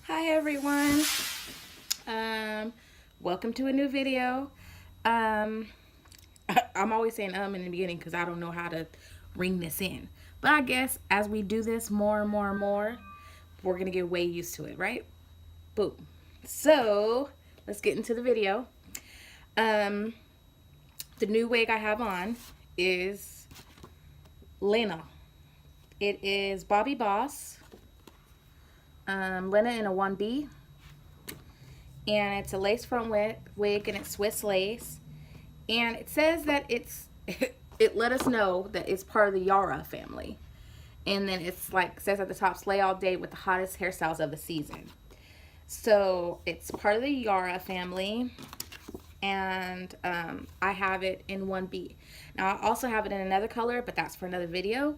Hi everyone. Welcome to a new video. Um, I'm always saying in the beginning because I don't know how to ring this in. But I guess as we do this more and more and more, we're gonna get way used to it, right? Boom. So let's get into the video. Um, the new wig I have on is Lyna. It is Bobbi Boss Lyna in a 1B. And it's a lace front wig and it's Swiss lace. And it says that it let us know that it's part of the Yara family. And then it's like, says at the top, slay all day with the hottest hairstyles of the season. So it's part of the Yara family. And I have it in 1B. Now I also have it in another color, but that's for another video.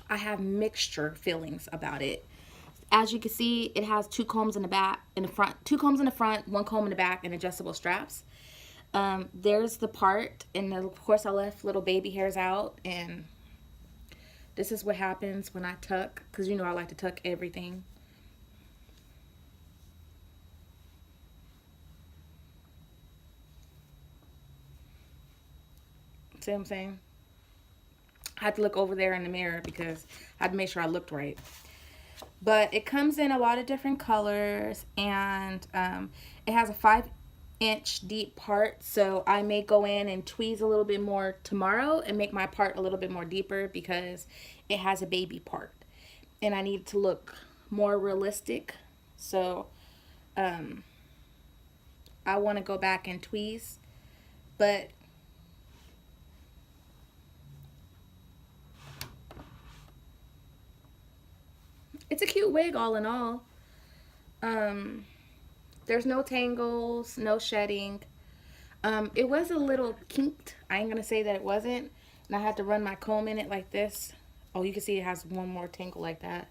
I have mixture feelings about it. As you can see, it has two combs in the back, in the front, two combs in the front, one comb in the back, and adjustable straps. There's the part, and of course I left little baby hairs out, and this is what happens when I tuck, because you know I like to tuck everything. See what I'm saying? I had to look over there in the mirror because I had to make sure I looked right. But it comes in a lot of different colors, and it has a 5-inch deep part, so I may go in and tweeze a little bit more tomorrow and make my part a little bit more deeper because it has a baby part and I need to look more realistic. So I want to go back and tweeze, but it's a cute wig all in all. There's no tangles, no shedding. It was a little kinked. I ain't gonna say that it wasn't. And I had to run my comb in it like this. Oh, you can see it has one more tangle like that.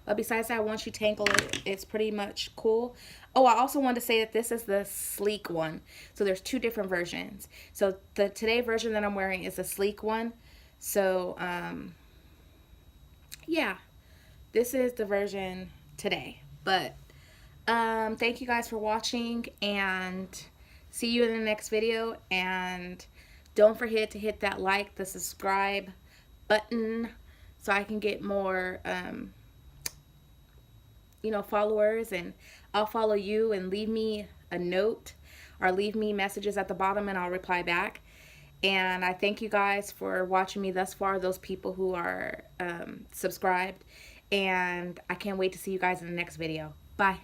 But besides that, once you tangle it, it's pretty much cool. Oh, I also wanted to say that this is the sleek one. So there's two different versions. So the today version that I'm wearing is the sleek one. So, yeah, this is the version today. But thank you guys for watching, and see you in the next video. And don't forget to hit that like, the subscribe button so I can get more followers, and I'll follow you, and leave me a note or leave me messages at the bottom and I'll reply back. And I thank you guys for watching me thus far, those people who are subscribed, and I can't wait to see you guys in the next video. Bye.